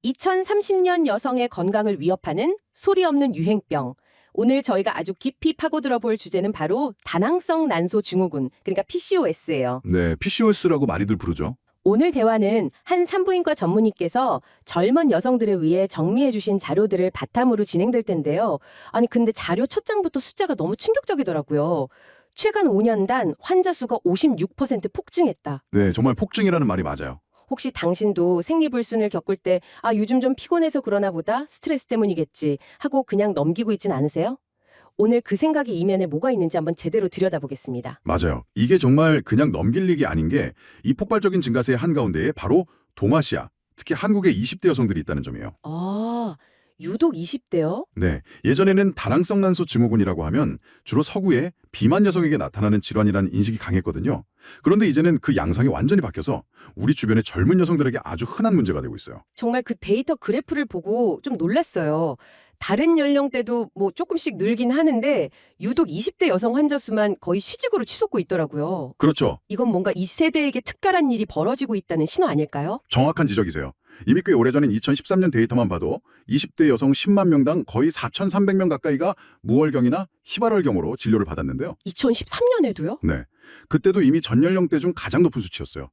2030년 여성의 건강을 위협하는 소리 없는 유행병. 오늘 저희가 아주 깊이 파고들어 볼 주제는 바로 다낭성 난소 증후군, 그러니까 PCOS예요. 네, PCOS라고 많이들 부르죠. 오늘 대화는 한 산부인과 전문의께서 젊은 여성들을 위해 정리해 주신 자료들을 바탕으로 진행될 텐데요. 아니 근데 자료 첫 장부터 숫자가 너무 충격적이더라고요. 최근 5년간 환자 수가 56% 폭증했다. 네, 정말 폭증이라는 말이 맞아요. 혹시 당신도 생리불순을 겪을 때 요즘 좀 피곤해서 그러나 보다 스트레스 때문이겠지 하고 그냥 넘기고 있진 않으세요? 오늘 그 생각이 이면에 뭐가 있는지 한번 제대로 들여다보겠습니다. 맞아요. 이게 정말 그냥 넘길 일이 아닌 게 이 폭발적인 증가세의 한가운데에 바로 동아시아, 특히 한국의 20대 여성들이 있다는 점이에요. 유독 20대요? 네, 예전에는 다낭성 난소 증후군이라고 하면 주로 서구의 비만 여성에게 나타나는 질환이라는 인식이 강했거든요. 그런데 이제는 그 양상이 완전히 바뀌어서 우리 주변의 젊은 여성들에게 아주 흔한 문제가 되고 있어요. 정말 그 데이터 그래프를 보고 좀 놀랐어요. 다른 연령대도 뭐 조금씩 늘긴 하는데 유독 20대 여성 환자 수만 거의 수직으로 치솟고 있더라고요. 그렇죠. 이건 뭔가 이 세대에게 특별한 일이 벌어지고 있다는 신호 아닐까요? 정확한 지적이세요. 이미 꽤 오래전인 2013년 데이터만 봐도 20대 여성 10만 명당 거의 4,300명 가까이가 무월경이나 희발월경으로 진료를 받았는데요. 2013년에도요? 네, 그때도 이미 전 연령대 중 가장 높은 수치였어요.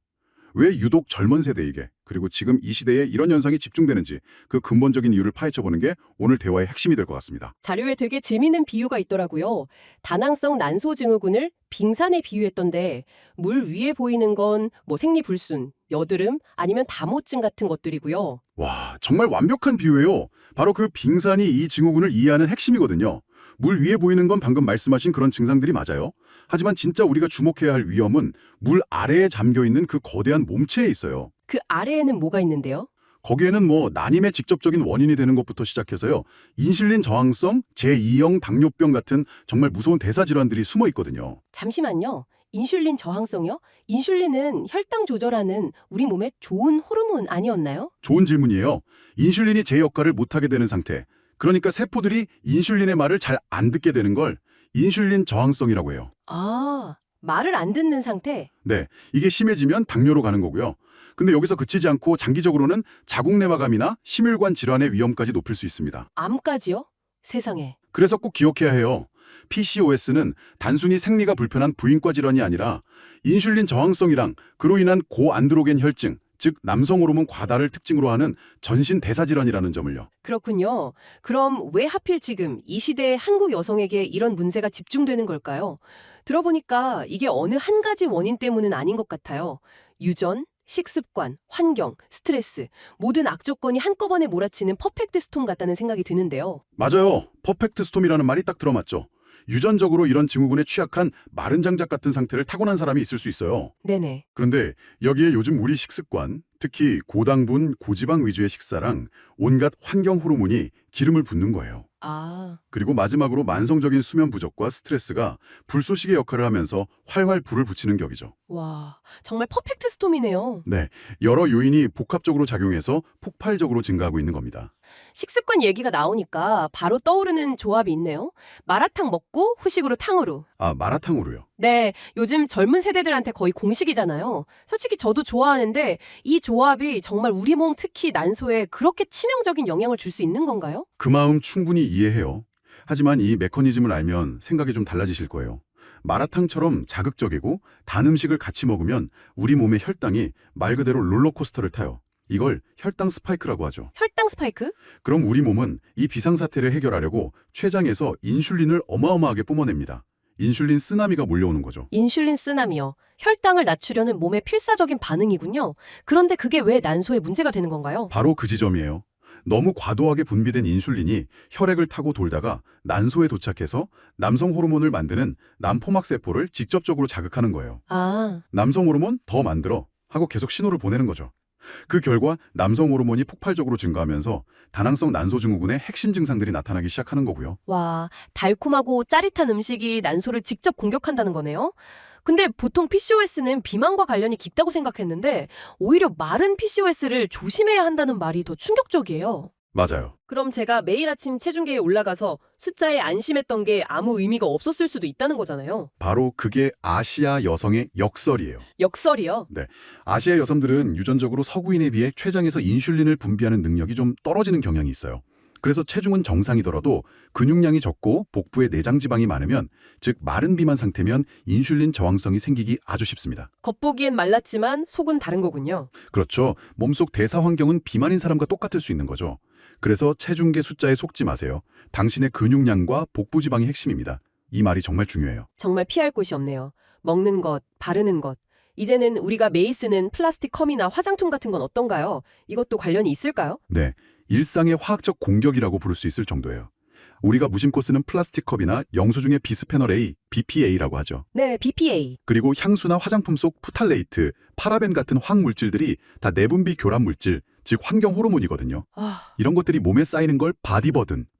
왜 유독 젊은 세대에게, 그리고 지금 이 시대에 이런 현상이 집중되는지 그 근본적인 이유를 파헤쳐보는 게 오늘 대화의 핵심이 될 것 같습니다. 자료에 되게 재미있는 비유가 있더라고요. 다낭성 난소 증후군을 빙산에 비유했던데 물 위에 보이는 건 뭐 생리불순, 여드름 아니면 다모증 같은 것들이고요. 와, 정말 완벽한 비유예요. 바로 그 빙산이 이 증후군을 이해하는 핵심이거든요. 물 위에 보이는 건 방금 말씀하신 그런 증상들이 맞아요. 하지만 진짜 우리가 주목해야 할 위험은 물 아래에 잠겨있는 그 거대한 몸체에 있어요. 그 아래에는 뭐가 있는데요? 거기에는 뭐 난임의 직접적인 원인이 되는 것부터 시작해서요. 인슐린 저항성, 제2형 당뇨병 같은 정말 무서운 대사질환들이 숨어 있거든요. 잠시만요. 인슐린 저항성이요? 인슐린은 혈당 조절하는 우리 몸에 좋은 호르몬 아니었나요? 좋은 질문이에요. 인슐린이 제 역할을 못하게 되는 상태. 그러니까 세포들이 인슐린의 말을 잘 안 듣게 되는 걸 인슐린 저항성이라고 해요. 말을 안 듣는 상태? 네, 이게 심해지면 당뇨로 가는 거고요. 근데 여기서 그치지 않고 장기적으로는 자궁내막암이나 심혈관 질환의 위험까지 높일 수 있습니다. 암까지요? 세상에. 그래서 꼭 기억해야 해요. PCOS는 단순히 생리가 불편한 부인과 질환이 아니라 인슐린 저항성이랑 그로 인한 고안드로겐 혈증, 즉 남성 호르몬 과다를 특징으로 하는 전신 대사 질환이라는 점을요. 그렇군요. 그럼 왜 하필 지금 이 시대의 한국 여성에게 이런 문제가 집중되는 걸까요? 들어보니까 이게 어느 한 가지 원인 때문은 아닌 것 같아요. 유전, 식습관, 환경, 스트레스, 모든 악조건이 한꺼번에 몰아치는 퍼펙트 스톰 같다는 생각이 드는데요. 맞아요. 퍼펙트 스톰이라는 말이 딱 들어맞죠. 유전적으로 이런 증후군에 취약한 마른 장작 같은 상태를 타고난 사람이 있을 수 있어요. 네네. 그런데 여기에 요즘 우리 식습관, 특히 고당분, 고지방 위주의 식사랑 온갖 환경 호르몬이 기름을 붓는 거예요. 그리고 마지막으로 만성적인 수면 부족과 스트레스가 불쏘시개 역할을 하면서 활활 불을 붙이는 격이죠. 와, 정말 퍼펙트 스톰이네요. 네, 여러 요인이 복합적으로 작용해서 폭발적으로 증가하고 있는 겁니다. 식습관 얘기가 나오니까 바로 떠오르는 조합이 있네요. 마라탕 먹고 후식으로 탕후루. 마라탕으로요. 네, 요즘 젊은 세대들한테 거의 공식이잖아요. 솔직히 저도 좋아하는데 이 조합이 정말 우리 몸 특히 난소에 그렇게 치명적인 영향을 줄 수 있는 건가요? 그 마음 충분히 이해해요. 하지만 이 메커니즘을 알면 생각이 좀 달라지실 거예요. 마라탕처럼 자극적이고 단 음식을 같이 먹으면 우리 몸의 혈당이 말 그대로 롤러코스터를 타요. 이걸 혈당 스파이크라고 하죠. 혈당 스파이크? 그럼 우리 몸은 이 비상사태를 해결하려고 췌장에서 인슐린을 어마어마하게 뿜어냅니다. 인슐린 쓰나미가 몰려오는 거죠. 인슐린 쓰나미요. 혈당을 낮추려는 몸의 필사적인 반응이군요. 그런데 그게 왜 난소에 문제가 되는 건가요? 바로 그 지점이에요. 너무 과도하게 분비된 인슐린이 혈액을 타고 돌다가 난소에 도착해서 남성 호르몬을 만드는 남포막 세포를 직접적으로 자극하는 거예요. 남성 호르몬 더 만들어 하고 계속 신호를 보내는 거죠. 그 결과 남성 호르몬이 폭발적으로 증가하면서 다낭성 난소 증후군의 핵심 증상들이 나타나기 시작하는 거고요. 와, 달콤하고 짜릿한 음식이 난소를 직접 공격한다는 거네요. 근데 보통 PCOS는 비만과 관련이 깊다고 생각했는데 오히려 마른 PCOS를 조심해야 한다는 말이 더 충격적이에요. 맞아요. 그럼 제가 매일 아침 체중계에 올라가서 숫자에 안심했던 게 아무 의미가 없었을 수도 있다는 거잖아요. 바로 그게 아시아 여성의 역설이에요. 역설이요? 아시아 여성들은 유전적으로 서구인에 비해 췌장에서 인슐린을 분비하는 능력이 좀 떨어지는 경향이 있어요. 그래서 체중은 정상이더라도 근육량이 적고 복부에 내장 지방이 많으면, 즉 마른 비만 상태면 인슐린 저항성이 생기기 아주 쉽습니다. 겉보기엔 말랐지만 속은 다른 거군요. 그렇죠. 몸속 대사 환경은 비만인 사람과 똑같을 수 있는 거죠. 그래서 체중계 숫자에 속지 마세요. 당신의 근육량과 복부 지방이 핵심입니다. 이 말이 정말 중요해요. 정말 피할 곳이 없네요. 먹는 것, 바르는 것. 이제는 우리가 매일 쓰는 플라스틱 컵이나 화장품 같은 건 어떤가요? 이것도 관련이 있을까요? 네, 일상의 화학적 공격이라고 부를 수 있을 정도예요. 우리가 무심코 쓰는 플라스틱 컵이나 영수증의 비스페놀 A, BPA라고 하죠. 네, BPA. 그리고 향수나 화장품 속 푸탈레이트, 파라벤 같은 화학물질들이 다 내분비 교란 물질, 즉 환경 호르몬이거든요. 이런 것들이 몸에 쌓이는 걸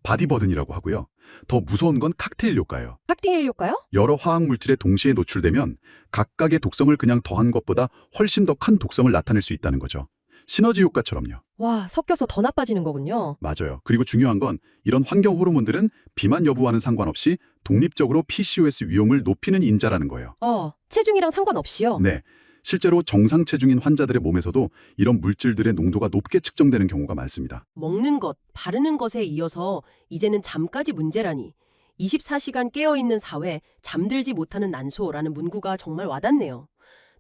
바디버든이라고 하고요. 더 무서운 건 칵테일 효과예요. 칵테일 효과요? 여러 화학물질에 동시에 노출되면 각각의 독성을 그냥 더한 것보다 훨씬 더 큰 독성을 나타낼 수 있다는 거죠. 시너지 효과처럼요. 와, 섞여서 더 나빠지는 거군요. 맞아요. 그리고 중요한 건 이런 환경 호르몬들은 비만 여부와는 상관없이 독립적으로 PCOS 위험을 높이는 인자라는 거예요. 체중이랑 상관없이요? 네. 실제로 정상 체중인 환자들의 몸에서도 이런 물질들의 농도가 높게 측정되는 경우가 많습니다. 먹는 것, 바르는 것에 이어서 이제는 잠까지 문제라니. 24시간 깨어있는 사회, 잠들지 못하는 난소라는 문구가 정말 와닿네요.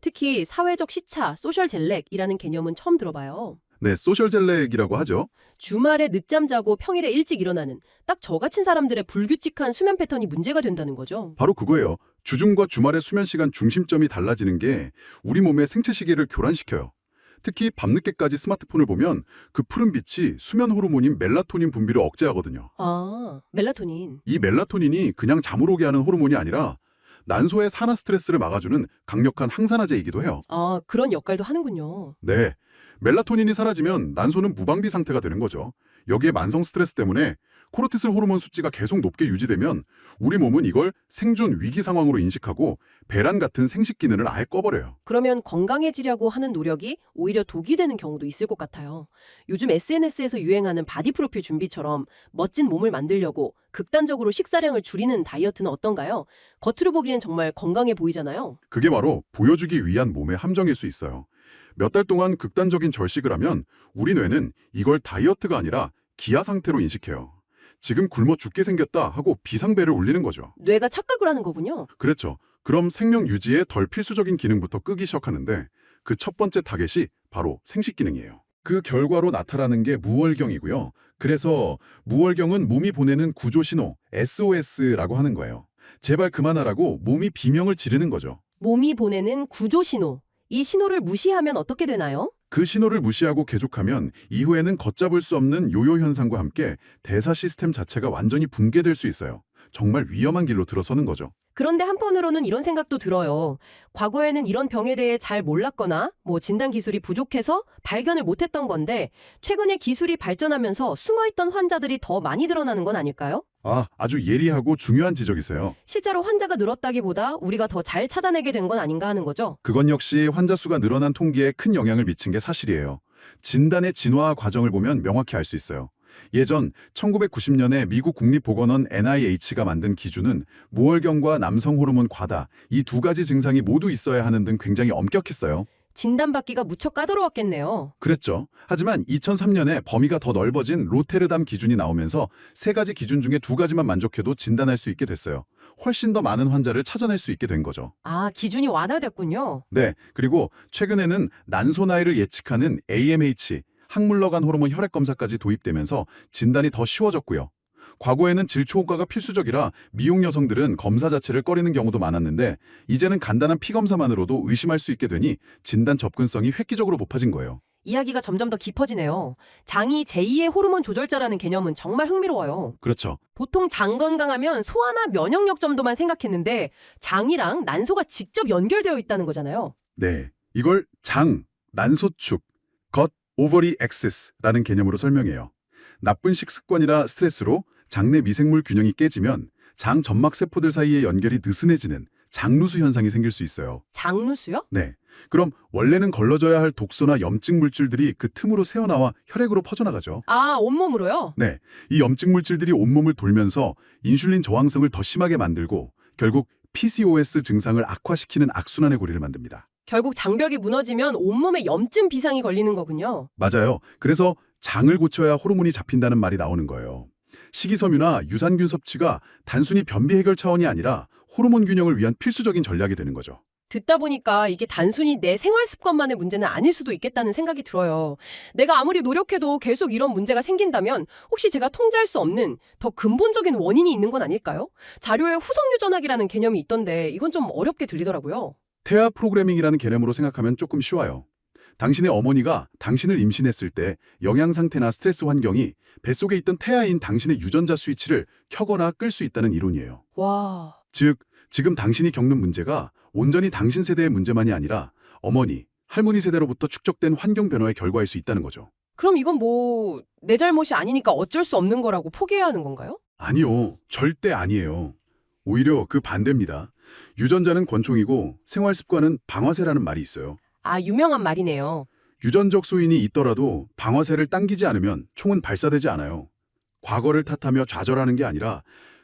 특히 사회적 시차, 소셜 젤렉이라는 개념은 처음 들어봐요. 네, 소셜젤렉이라고 하죠. 주말에 늦잠 자고 평일에 일찍 일어나는 딱 저같은 사람들의 불규칙한 수면 패턴이 문제가 된다는 거죠. 바로 그거예요. 주중과 주말의 수면 시간 중심점이 달라지는 게 우리 몸의 생체 시계를 교란시켜요. 특히 밤늦게까지 스마트폰을 보면 그 푸른 빛이 수면 호르몬인 멜라토닌 분비를 억제하거든요. 멜라토닌. 이 멜라토닌이 그냥 잠을 오게 하는 호르몬이 아니라 난소의 산화 스트레스를 막아주는 강력한 항산화제이기도 해요. 그런 역할도 하는군요. 네, 멜라토닌이 사라지면 난소는 무방비 상태가 되는 거죠. 여기에 만성 스트레스 때문에 코르티솔 호르몬 수치가 계속 높게 유지되면 우리 몸은 이걸 생존 위기 상황으로 인식하고 배란 같은 생식 기능을 아예 꺼버려요. 그러면 건강해지려고 하는 노력이 오히려 독이 되는 경우도 있을 것 같아요. 요즘 SNS에서 유행하는 바디 프로필 준비처럼 멋진 몸을 만들려고 극단적으로 식사량을 줄이는 다이어트는 어떤가요? 겉으로 보기엔 정말 건강해 보이잖아요. 그게 바로 보여주기 위한 몸의 함정일 수 있어요. 몇 달 동안 극단적인 절식을 하면 우리 뇌는 이걸 다이어트가 아니라 기아 상태로 인식해요. 지금 굶어 죽게 생겼다 하고 비상벨을 울리는 거죠. 뇌가 착각을 하는 거군요. 그렇죠. 그럼 생명 유지의 덜 필수적인 기능부터 끄기 시작하는데 그 첫 번째 타겟이 바로 생식 기능이에요. 그 결과로 나타나는 게 무월경이고요. 그래서 무월경은 몸이 보내는 구조 신호, SOS라고 하는 거예요. 제발 그만하라고 몸이 비명을 지르는 거죠. 몸이 보내는 구조 신호. 이 신호를 무시하면 어떻게 되나요? 그 신호를 무시하고 계속하면 이후에는 걷잡을 수 없는 요요 현상과 함께 대사 시스템 자체가 완전히 붕괴될 수 있어요. 정말 위험한 길로 들어서는 거죠. 그런데 한편으로는 이런 생각도 들어요. 과거에는 이런 병에 대해 잘 몰랐거나 진단 기술이 부족해서 발견을 못했던 건데 최근에 기술이 발전하면서 숨어있던 환자들이 더 많이 드러나는 건 아닐까요? 아주 예리하고 중요한 지적이세요. 실제로 환자가 늘었다기보다 우리가 더 잘 찾아내게 된 건 아닌가 하는 거죠. 그건 역시 환자 수가 늘어난 통계에 큰 영향을 미친 게 사실이에요. 진단의 진화 과정을 보면 명확히 알 수 있어요. 예전 1990년에 미국 국립보건원 NIH가 만든 기준은 무월경과 남성 호르몬 과다, 이 두 가지 증상이 모두 있어야 하는 등 굉장히 엄격했어요. 진단받기가 무척 까다로웠겠네요. 그랬죠. 하지만 2003년에 범위가 더 넓어진 로테르담 기준이 나오면서 세 가지 기준 중에 두 가지만 만족해도 진단할 수 있게 됐어요. 훨씬 더 많은 환자를 찾아낼 수 있게 된 거죠. 기준이 완화됐군요. 네, 그리고 최근에는 난소 나이를 예측하는 AMH, 항물러간 호르몬 혈액 검사까지 도입되면서 진단이 더 쉬워졌고요. 과거에는 질초 효과가 필수적이라 미용 여성들은 검사 자체를 꺼리는 경우도 많았는데 이제는 간단한 피 검사만으로도 의심할 수 있게 되니 진단 접근성이 획기적으로 높아진 거예요. 이야기가 점점 더 깊어지네요. 장이 제2의 호르몬 조절자라는 개념은 정말 흥미로워요. 그렇죠. 보통 장 건강하면 소화나 면역력 정도만 생각했는데 장이랑 난소가 직접 연결되어 있다는 거잖아요. 네, 이걸 장, 난소축, 겉, 오버리 엑시스라는 개념으로 설명해요. 나쁜 식습관이나 스트레스로 장내 미생물 균형이 깨지면 장 점막 세포들 사이의 연결이 느슨해지는 장루수 현상이 생길 수 있어요. 장루수요? 네. 그럼 원래는 걸러져야 할 독소나 염증 물질들이 그 틈으로 새어나와 혈액으로 퍼져나가죠. 아, 온몸으로요? 네. 이 염증 물질들이 온몸을 돌면서 인슐린 저항성을 더 심하게 만들고 결국 PCOS 증상을 악화시키는 악순환의 고리를 만듭니다. 결국 장벽이 무너지면 온몸에 염증 비상이 걸리는 거군요. 맞아요. 그래서 장을 고쳐야 호르몬이 잡힌다는 말이 나오는 거예요. 식이섬유나 유산균 섭취가 단순히 변비 해결 차원이 아니라 호르몬 균형을 위한 필수적인 전략이 되는 거죠. 듣다 보니까 이게 단순히 내 생활 습관만의 문제는 아닐 수도 있겠다는 생각이 들어요. 내가 아무리 노력해도 계속 이런 문제가 생긴다면 혹시 제가 통제할 수 없는 더 근본적인 원인이 있는 건 아닐까요? 자료에 후성유전학이라는 개념이 있던데 이건 좀 어렵게 들리더라고요. 태아 프로그래밍이라는 개념으로 생각하면 조금 쉬워요. 당신의 어머니가 당신을 임신했을 때 영양 상태나 스트레스 환경이 뱃속에 있던 태아인 당신의 유전자 스위치를 켜거나 끌 수 있다는 이론이에요. 와, 즉, 지금 당신이 겪는 문제가 온전히 당신 세대의 문제만이 아니라 어머니, 할머니 세대로부터 축적된 환경 변화의 결과일 수 있다는 거죠. 그럼 이건 뭐 내 잘못이 아니니까 어쩔 수 없는 거라고 포기해야 하는 건가요? 아니요, 절대 아니에요. 오히려 그 반대입니다. 유전자는 권총이고 생활 습관은 방아쇠라는 말이 있어요. 아, 유명한 말이네요. 유전적 소인이 있더라도 방아쇠를 당기지 않으면 총은 발사되지 않아요. 과거를 탓하며 좌절하는 게 아니라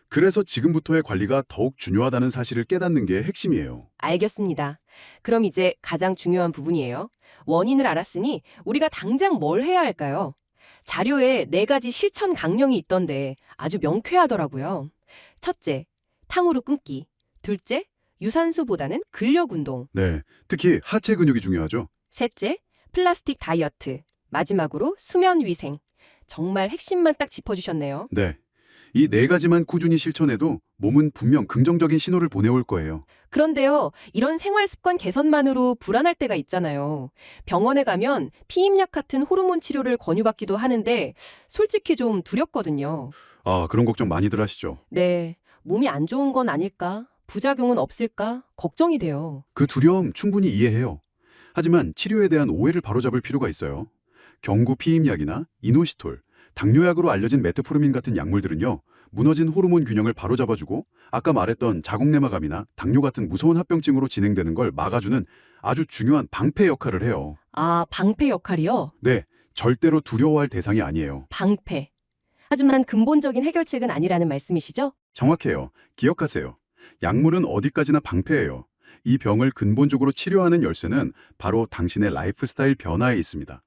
그래서 지금부터의 관리가 더욱 중요하다는 사실을 깨닫는 게 핵심이에요. 알겠습니다. 그럼 이제 가장 중요한 부분이에요. 원인을 알았으니 우리가 당장 뭘 해야 할까요? 자료에 4가지 실천 강령이 있던데 아주 명쾌하더라고요. 첫째, 탕후루 끊기. 둘째, 유산소보다는 근력 운동. 네, 특히 하체 근육이 중요하죠. 셋째, 플라스틱 다이어트. 마지막으로 수면 위생. 정말 핵심만 딱 짚어주셨네요. 네, 이 4가지만 꾸준히 실천해도 몸은 분명 긍정적인 신호를 보내올 거예요. 그런데요, 이런 생활 습관 개선만으로 불안할 때가 있잖아요. 병원에 가면 피임약 같은 호르몬 치료를 권유받기도 하는데 솔직히 좀 두렵거든요. 아, 그런 걱정 많이들 하시죠. 네, 몸이 안 좋은 건 아닐까? 부작용은 없을까? 걱정이 돼요. 그 두려움 충분히 이해해요. 하지만 치료에 대한 오해를 바로잡을 필요가 있어요. 경구 피임약이나 이노시톨, 당뇨약으로 알려진 메트포르민 같은 약물들은요, 무너진 호르몬 균형을 바로잡아주고 아까 말했던 자궁내막암이나 당뇨 같은 무서운 합병증으로 진행되는 걸 막아주는 아주 중요한 방패 역할을 해요. 아, 방패 역할이요? 네, 절대로 두려워할 대상이 아니에요. 방패. 하지만 근본적인 해결책은 아니라는 말씀이시죠? 정확해요. 기억하세요. 약물은 어디까지나 방패예요. 이 병을 근본적으로 치료하는 열쇠는 바로 당신의 라이프 스타일 변화에 있습니다.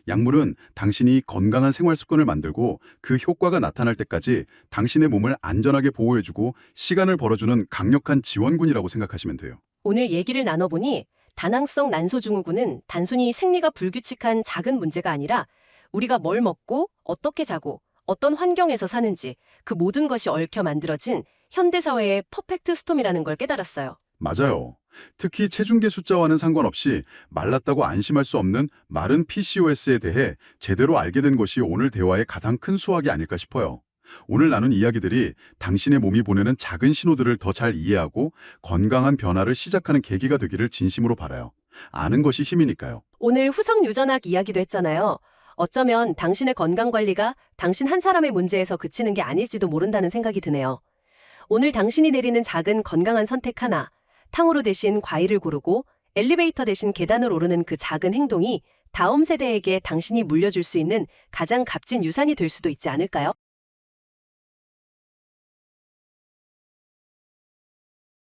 약물은 당신이 건강한 생활 습관을 만들고 그 효과가 나타날 때까지 당신의 몸을 안전하게 보호해주고 시간을 벌어주는 강력한 지원군이라고 생각하시면 돼요. 오늘 얘기를 나눠보니 다낭성 난소증후군은 단순히 생리가 불규칙한 작은 문제가 아니라 우리가 뭘 먹고 어떻게 자고 어떤 환경에서 사는지 그 모든 것이 얽혀 만들어진 현대사회의 퍼펙트 스톰이라는 걸 깨달았어요. 맞아요. 특히 체중계 숫자와는 상관없이 말랐다고 안심할 수 없는 마른 PCOS에 대해 제대로 알게 된 것이 오늘 대화의 가장 큰 수확이 아닐까 싶어요. 오늘 나눈 이야기들이 당신의 몸이 보내는 작은 신호들을 더 잘 이해하고 건강한 변화를 시작하는 계기가 되기를 진심으로 바라요. 아는 것이 힘이니까요. 오늘 후성 유전학 이야기도 했잖아요. 어쩌면 당신의 건강관리가 당신 한 사람의 문제에서 그치는 게 아닐지도 모른다는 생각이 드네요. 오늘 당신이 내리는 작은 건강한 선택 하나, 탕후루 대신 과일을 고르고 엘리베이터 대신 계단을 오르는 그 작은 행동이 다음 세대에게 당신이 물려줄 수 있는 가장 값진 유산이 될 수도 있지 않을까요?